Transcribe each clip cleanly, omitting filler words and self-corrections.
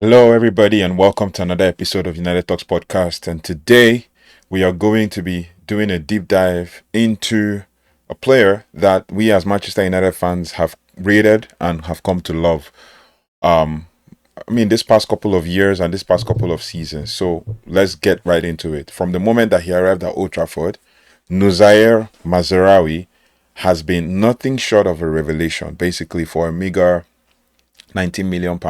Hello, everybody, and welcome to another episode of United Talks podcast. And today we are going to be doing a deep dive into a player that we as Manchester United fans have rated and have come to love. Um, this past couple of years and this past couple of seasons. So let's get right into it. From the moment that he arrived at Old Trafford, Noussair Mazraoui has been nothing short of a revelation, basically for a meager £19 million.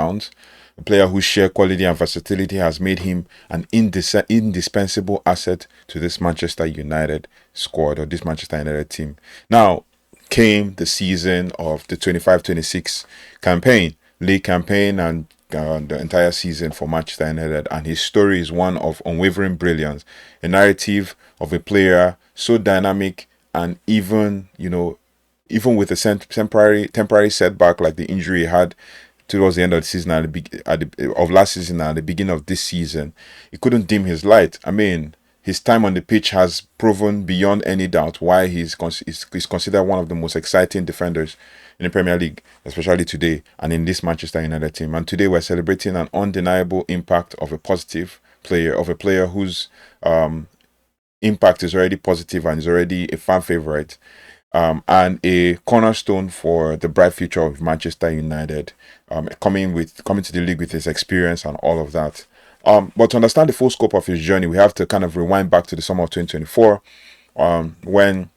A player whose sheer quality and versatility has made him an indispensable asset to this Manchester United squad or this Manchester United team. Now came the season of the 25-26 campaign, league campaign, and the entire season for Manchester United. And his story is one of unwavering brilliance, a narrative of a player so dynamic and even with a temporary setback like the injury he had towards the end of the season of last season and the beginning of this season, he couldn't dim his light. His time on the pitch has proven beyond any doubt why he's considered one of the most exciting defenders in the Premier League, especially today and in this Manchester United team. And today we're celebrating an undeniable impact of a player whose impact is already positive and is already a fan favorite, and a cornerstone for the bright future of Manchester United, coming to the league with his experience and all of that. But to understand the full scope of his journey, we have to kind of rewind back to the summer of 2024, when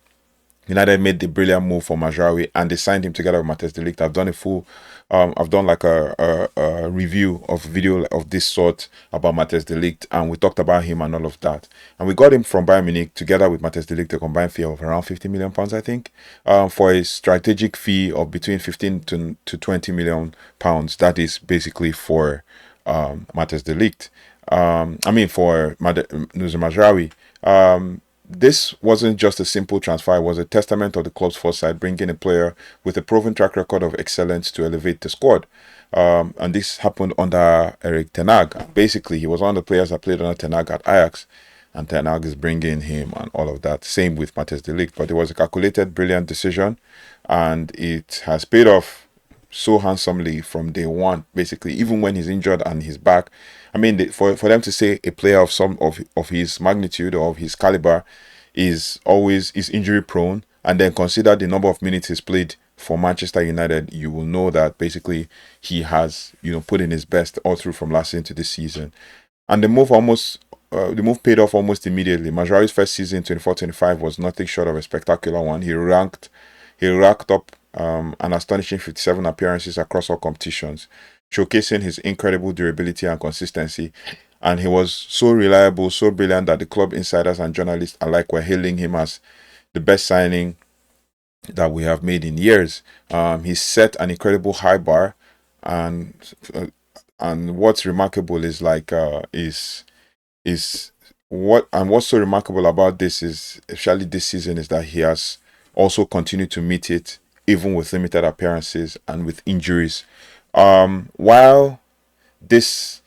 United made the brilliant move for Mazraoui and they signed him together with Matthijs de Ligt. I've done like a review of video of this sort about Matthijs de Ligt, and we talked about him and all of that. And we got him from Bayern Munich together with Matthijs de Ligt, a combined fee of around £50 million, I think, for a strategic fee of between 15 to £20 million. That is basically for Matthijs de Ligt. For Noussair Mazraoui. This wasn't just a simple transfer, it was a testament of the club's foresight, bringing a player with a proven track record of excellence to elevate the squad. And this happened under Erik ten Hag. Basically, he was one of the players that played under ten Hag at Ajax, and ten Hag is bringing him and all of that. Same with Matthijs de Ligt, but it was a calculated, brilliant decision, and it has paid off so handsomely from day one. Basically, even when he's injured and he's back, for them to say a player of of his magnitude or of his caliber is injury prone, and then consider the number of minutes he's played for Manchester United, you will know that basically he has put in his best all through from last season to this season. And the move paid off almost immediately. Mazraoui's first season, 24-25, was nothing short of a spectacular one. He racked up an astonishing 57 appearances across all competitions, showcasing his incredible durability and consistency. And he was so reliable, so brilliant that the club insiders and journalists alike were hailing him as the best signing that we have made in years. He set an incredible high bar, and what's remarkable is what's so remarkable about this is, especially this season, is that he has also continued to meet it even with limited appearances and with injuries. While this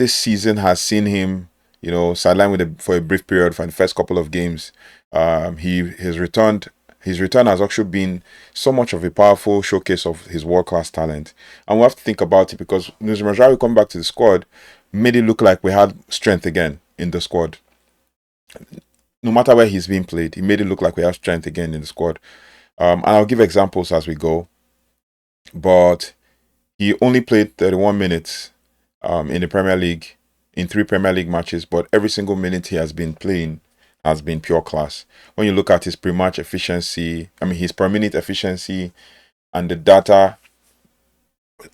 season has seen him, sidelined for a brief period for the first couple of games, his return has actually been so much of a powerful showcase of his world-class talent. And we have to think about it because Noussair Mazraoui coming back to the squad made it look like we had strength again in the squad. No matter where he's being played, he made it look like we have strength again in the squad. And I'll give examples as we go. But he only played 31 minutes in the Premier League, in 3 Premier League matches, but every single minute he has been playing has been pure class. When you look at his pre-match efficiency, his per minute efficiency, and the data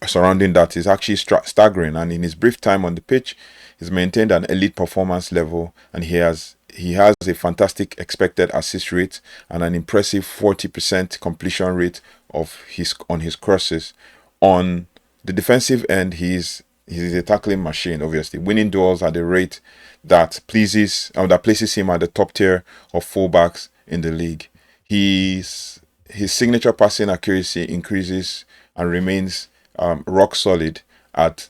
surrounding that is actually staggering. And in his brief time on the pitch, he's maintained an elite performance level, and he has a fantastic expected assist rate and an impressive 40% completion rate on his crosses. On the defensive end, he's a tackling machine, obviously, winning duels at a rate that places him at the top tier of fullbacks in the league. His signature passing accuracy increases and remains rock solid at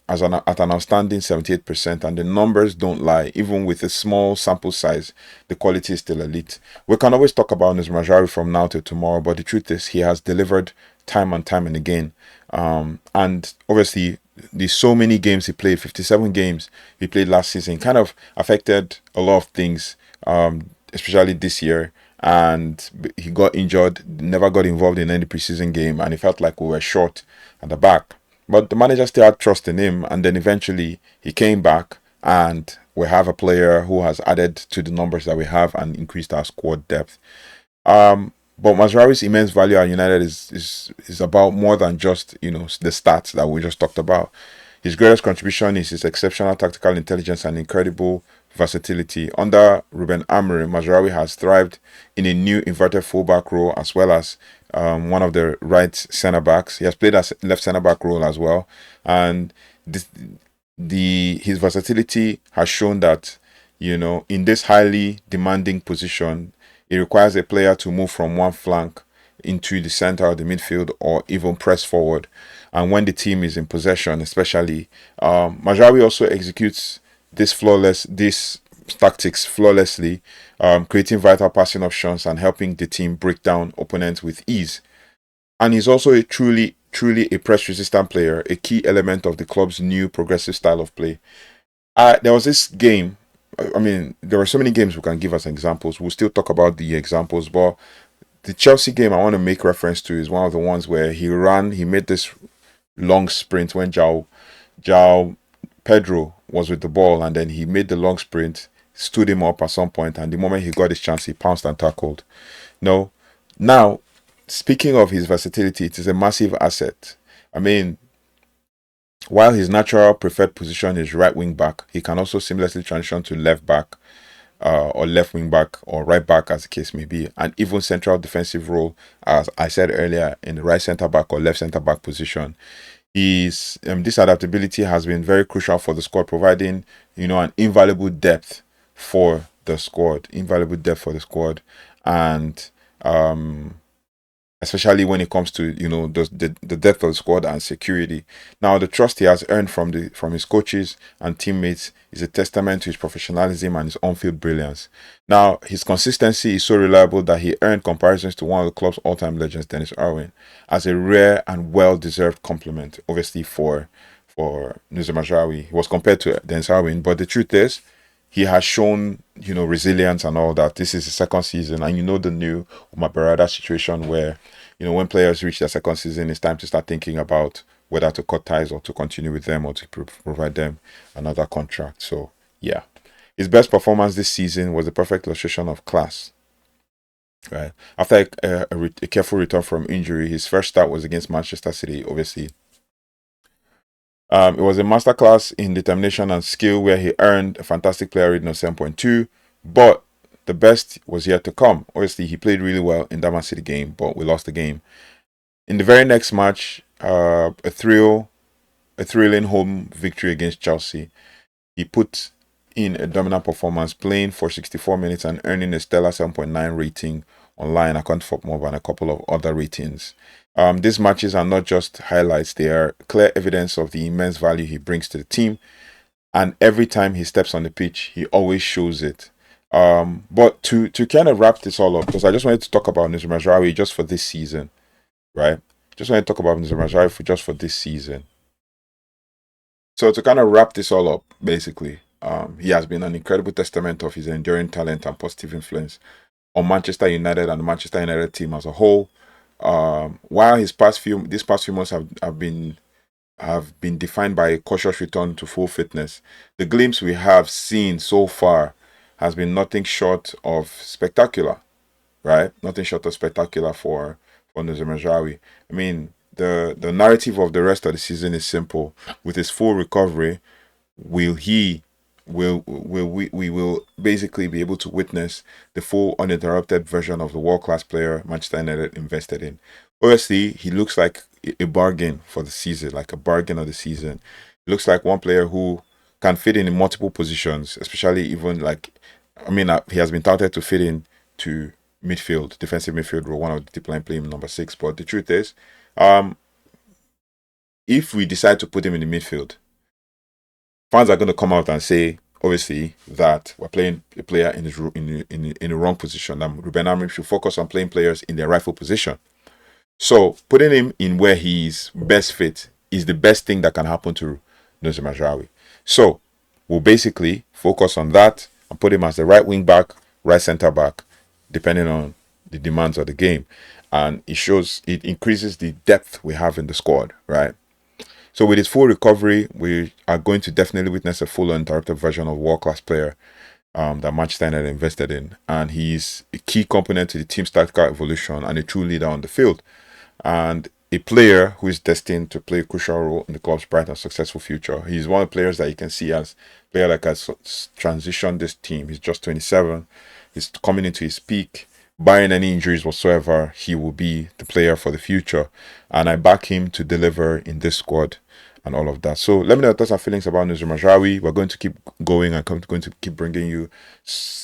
an outstanding 78%, and the numbers don't lie. Even with a small sample size, the quality is still elite. We can always talk about Noussair Mazraoui from now to tomorrow, but the truth is he has delivered time and time and again. And obviously, the so many games he played, 57 games he played last season, kind of affected a lot of things, especially this year. And he got injured, never got involved in any preseason game, and it felt like we were short at the back. But the manager still had trust in him, and then eventually he came back, and we have a player who has added to the numbers that we have and increased our squad depth. But Mazraoui's immense value at United is about more than just the stats that we just talked about. His greatest contribution is his exceptional tactical intelligence and incredible versatility. Under Rúben Amorim, Mazraoui has thrived in a new inverted fullback role as well as one of the right centre backs. He has played as left centre back role as well, and his versatility has shown that in this highly demanding position, it requires a player to move from one flank into the center of the midfield or even press forward. And when the team is in possession, especially, Mazraoui also executes these tactics flawlessly, creating vital passing options and helping the team break down opponents with ease. And he's also a truly a press-resistant player, a key element of the club's new progressive style of play. There was this game. I mean, there are so many games we can give as examples. We'll still talk about the examples, but the Chelsea game I want to make reference to is one of the ones where he made this long sprint when João Pedro was with the ball, and then he made the long sprint, stood him up at some point, and the moment he got his chance, he pounced and tackled. No, now, speaking of his versatility, it is a massive asset. I mean, while his natural preferred position is right wing back, he can also seamlessly transition to left back or left wing back or right back, as the case may be, and even central defensive role, as I said earlier, in the right centre back or left centre back position. This adaptability has been very crucial for the squad, providing an invaluable depth for the squad, and especially when it comes to the depth of the squad and security. Now, the trust he has earned from his coaches and teammates is a testament to his professionalism and his on-field brilliance. Now, his consistency is so reliable that he earned comparisons to one of the club's all-time legends, Denis Irwin, as a rare and well-deserved compliment. Obviously, for Noussair Mazraoui, he was compared to Denis Irwin, but the truth is, he has shown, resilience and all that. This is his second season, and the new Omar Berrada situation where, when players reach their second season, it's time to start thinking about whether to cut ties or to continue with them or to provide them another contract. So, yeah. His best performance this season was a perfect illustration of class. Right. After a careful return from injury, his first start was against Manchester City, obviously. It was a masterclass in determination and skill where he earned a fantastic player rating of 7.2, but the best was yet to come. Obviously, he played really well in that Man City game, but we lost the game. In the very next match, a thrilling home victory against Chelsea, he put in a dominant performance, playing for 64 minutes and earning a stellar 7.9 rating online, according to more than a couple of other ratings. These matches are not just highlights, they are clear evidence of the immense value he brings to the team. And every time he steps on the pitch, he always shows it. But to kind of wrap this all up, because I just wanted to talk about Noussair Mazraoui just for this season, right? Just wanted to talk about Noussair Mazraoui just for this season. So to kind of wrap this all up, basically, he has been an incredible testament of his enduring talent and positive influence on Manchester United and the Manchester United team as a whole. While these past few months have been defined by a cautious return to full fitness, the glimpse we have seen so far has been nothing short of spectacular, right? Nothing short of spectacular for Noussair Mazraoui. I mean, the narrative of the rest of the season is simple. With his full recovery, we will basically be able to witness the full uninterrupted version of the world-class player Manchester United invested in. Obviously, he looks like a bargain for the season, like a bargain of the season. He looks like one player who can fit in multiple positions, especially even he has been touted to fit in to midfield, defensive midfield role, one of the deep line playing number 6. But the truth is, if we decide to put him in the midfield, fans are going to come out and say, obviously, that we're playing a player in the wrong position. Rúben Amorim should focus on playing players in their rightful position. So putting him in where he's best fit is the best thing that can happen to Noussair Mazraoui. So we'll basically focus on that and put him as the right wing back, right centre back, depending on the demands of the game. And it increases the depth we have in the squad, right? So with his full recovery, we are going to definitely witness a full uninterrupted version of world-class player that Manchester United invested in. And he's a key component to the team's tactical evolution and a true leader on the field. And a player who is destined to play a crucial role in the club's bright and successful future. He's one of the players that you can see as a player that has transitioned this team. He's just 27. He's coming into his peak. Barring any injuries whatsoever, he will be the player for the future. And I back him to deliver in this squad and all of that. So let me know your thoughts and feelings about Noussair Mazraoui. We're going to keep going and going to keep bringing you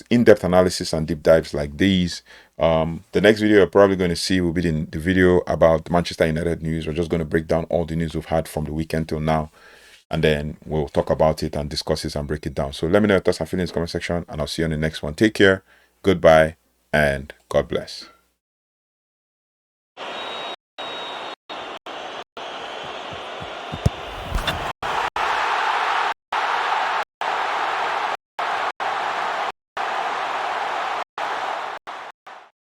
in-depth analysis and deep dives like these. The next video you're probably going to see will be the video about Manchester United news. We're just going to break down all the news we've had from the weekend till now, and then we'll talk about it and discuss it and break it down. So let me know your thoughts and feelings in the comment section, and I'll see you on the next one. Take care, goodbye, and God bless.